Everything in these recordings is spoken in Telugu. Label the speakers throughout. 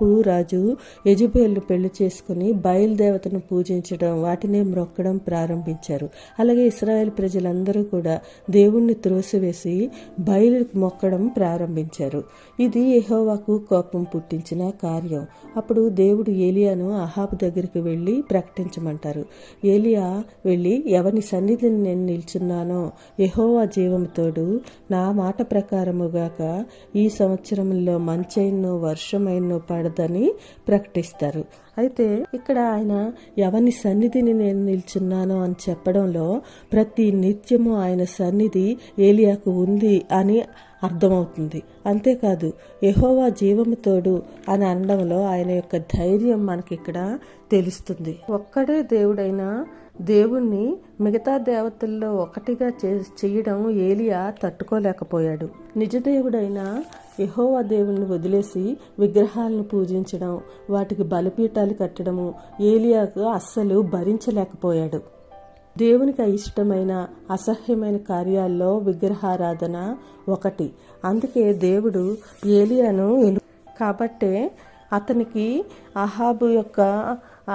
Speaker 1: అహాబు రాజు యెజెబెల్ను పెళ్లి చేసుకుని బయలుదేవతను పూజించడం, వాటినే మ్రొక్కడం ప్రారంభించారు. అలాగే ఇశ్రాయేల్ ప్రజలందరూ కూడా దేవుణ్ణి త్రోసివేసి బయలుకు మొక్కడం ప్రారంభించారు. ఇది యెహోవాకు కోపం పుట్టించిన కార్యం. అప్పుడు దేవుడు ఏలియాను అహాబు దగ్గరికి వెళ్ళి ప్రకటించమంటారు. ఏలియా వెళ్ళి, ఎవని సన్నిధిని నేను నిల్చున్నానో యెహోవా జీవముతోడు నా మాట ప్రకారముగాక ఈ సంవత్సరంలో మంచైనో వర్షమైనో పడదని ప్రకటిస్తారు. అయితే ఇక్కడ ఆయన ఎవని సన్నిధిని నేను నిల్చున్నానో అని చెప్పడంలో ప్రతి నిత్యము ఆయన సన్నిధి ఏలియాకు ఉంది అని అర్థమవుతుంది. అంతేకాదు యెహోవా జీవముతోడు అని అనడంలో ఆయన యొక్క ధైర్యం మనకి ఇక్కడ తెలుస్తుంది. ఒక్కడే దేవుడైన దేవుణ్ణి మిగతా దేవతల్లో ఒకటిగా చేయడం ఏలియా తట్టుకోలేకపోయాడు. నిజదేవుడైన యెహోవా దేవుణ్ణి వదిలేసి విగ్రహాలను పూజించడం, వాటికి బలిపీఠాలు కట్టడము ఏలియాకు అస్సలు భరించలేకపోయాడు. దేవునికి అయిష్టమైన అసహ్యమైన కార్యాల్లో విగ్రహారాధన ఒకటి. అందుకే దేవుడు ఏలియాను కాబట్టే అతనికి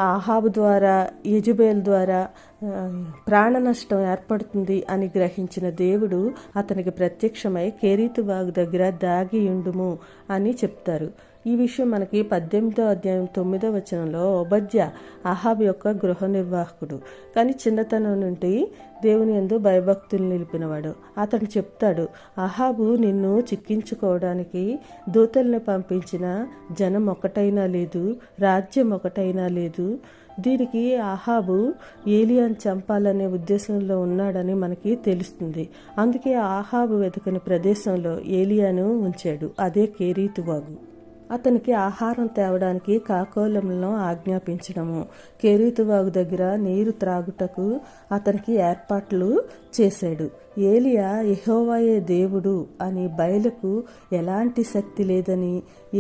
Speaker 1: అహాబు ద్వారా యెజెబెల్ ద్వారా ప్రాణ నష్టం ఏర్పడుతుంది అని గ్రహించిన దేవుడు అతనికి ప్రత్యక్షమై కెరీతు వాగు దగ్గర దాగి ఉండుము అని చెప్తారు. ఈ విషయం మనకి 18వ అధ్యాయం 9వ వచనంలో ఓబద్యా అహాబు యొక్క గృహ నిర్వాహకుడు, కానీ చిన్నతనం నుండి దేవుని యందు భయభక్తులు నిలిపినవాడు. అతడు చెప్తాడు, అహాబు నిన్ను చిక్కించుకోవడానికి దూతలను పంపించిన జనం ఒకటైనా లేదు, రాజ్యం ఒకటైనా లేదు. దీనికి అహాబు ఏలియాను చంపాలనే ఉద్దేశంలో ఉన్నాడని మనకి తెలుస్తుంది. అందుకే అహాబు వెతుకని ప్రదేశంలో ఏలియాను ఉంచాడు, అదే కెరీతు వాగు. అతనికి ఆహారం తేవడానికి కాకోలములను ఆజ్ఞాపించడము, కెరీతు వాగు దగ్గర నీరు త్రాగుటకు అతనికి ఏర్పాట్లు చేశాడు. ఏలియా యెహోవాయే దేవుడు అని బయలుకు ఎలాంటి శక్తి లేదని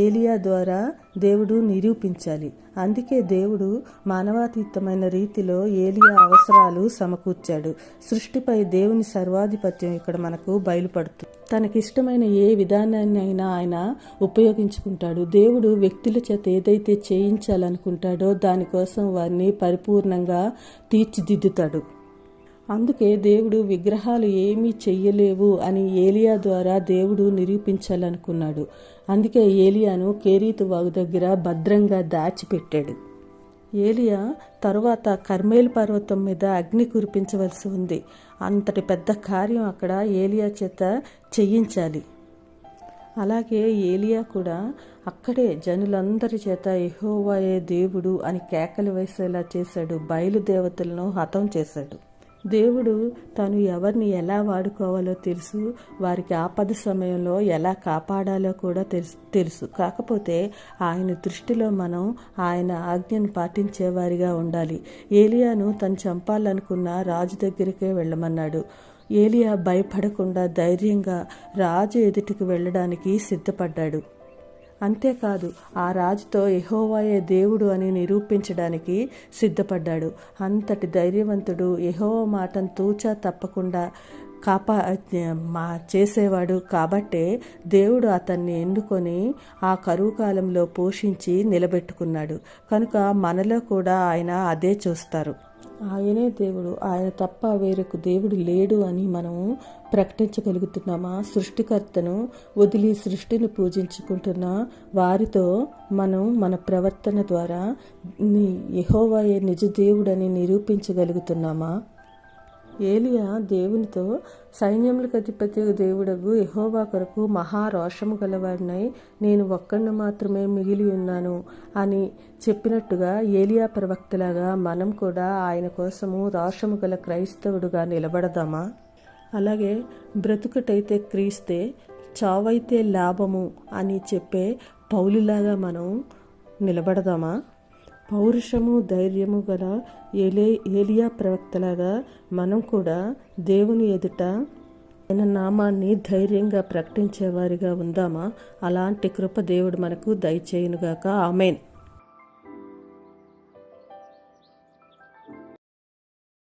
Speaker 1: ఏలియా ద్వారా దేవుడు నిరూపించాలి. అందుకే దేవుడు మానవాతీతమైన రీతిలో ఏలియా అవసరాలు సమకూర్చాడు. సృష్టిపై దేవుని సర్వాధిపత్యం ఇక్కడ మనకు బయలుపడుతుంది. తనకిష్టమైన ఏ విధానాన్ని అయినా ఆయన ఉపయోగించుకుంటాడు. దేవుడు వ్యక్తుల చేత ఏదైతే చేయించాలనుకుంటాడో దానికోసం వారిని పరిపూర్ణంగా తీర్చిదిద్దుతాడు. అందుకే దేవుడు విగ్రహాలు ఏమీ చెయ్యలేవు అని ఏలియా ద్వారా దేవుడు నిరూపించాలనుకున్నాడు. అందుకే ఏలియాను కెరీతు వాగు దగ్గర భద్రంగా దాచిపెట్టాడు. ఏలియా తరువాత కర్మేలు పర్వతం మీద అగ్ని కురిపించవలసి ఉంది. అంతటి పెద్ద కార్యం అక్కడ ఏలియా చేత చెయ్యించాలి. అలాగే ఏలియా కూడా అక్కడే జనులందరి చేత యెహోవాయే దేవుడు అని కేకలు వేసేలా చేశాడు. బయలుదేవతలను హతం చేశాడు. దేవుడు తాను ఎవరిని ఎలా వాడుకోవాలో తెలుసు, వారికి ఆపద సమయంలో ఎలా కాపాడాలో కూడా తెలుసు. కాకపోతే ఆయన దృష్టిలో మనం ఆయన ఆజ్ఞను పాటించేవారిగా ఉండాలి. ఏలియాను తను చంపాలనుకున్న రాజు దగ్గరికే వెళ్ళమన్నాడు. ఏలియా భయపడకుండా ధైర్యంగా రాజు ఎదుటికి వెళ్ళడానికి సిద్ధపడ్డాడు. అంతేకాదు ఆ రాజుతో యెహోవాయే దేవుడు అని నిరూపించడానికి సిద్ధపడ్డాడు. అంతటి ధైర్యవంతుడు, యెహోవా మాటను తూచా తప్పకుండా చేసేవాడు. కాబట్టే దేవుడు అతన్ని ఎన్నుకొని ఆ కరువు కాలంలో పోషించి నిలబెట్టుకున్నాడు. కనుక మనలో కూడా ఆయన అదే చూస్తారు. ఆయనే దేవుడు, ఆయన తప్ప వేరొక దేవుడు లేడు అని మనము ప్రకటించగలుగుతున్నామా? సృష్టికర్తను వదిలి సృష్టిని పూజించుకుంటున్న వారితో మనం మన ప్రవర్తన ద్వారా యెహోవాయే నిజ దేవుడని నిరూపించగలుగుతున్నామా? ఏలియా దేవునితో, సైన్యములకు అధిపతి దేవుడగు యెహోవా కొరకు మహారోషము గలవాడినై నేను ఒక్కడిని మాత్రమే మిగిలి ఉన్నాను అని చెప్పినట్టుగా ఏలియా ప్రవక్తలాగా మనం కూడా ఆయన కోసము రోషము గల క్రైస్తవుడుగా నిలబడదామా? అలాగే బ్రతుకుటైతే క్రీస్తే, చావైతే లాభము అని చెప్పే పౌలులాగా మనం నిలబడదామా? పౌరుషము ధైర్యము గల ఏలియా ప్రవక్తలాగా మనం కూడా దేవుని ఎదుట ఆయన నామాన్ని ధైర్యంగా ప్రకటించేవారిగా ఉందామా? అలాంటి కృప దేవుడు మనకు దయచేయునుగాక. ఆమేన్.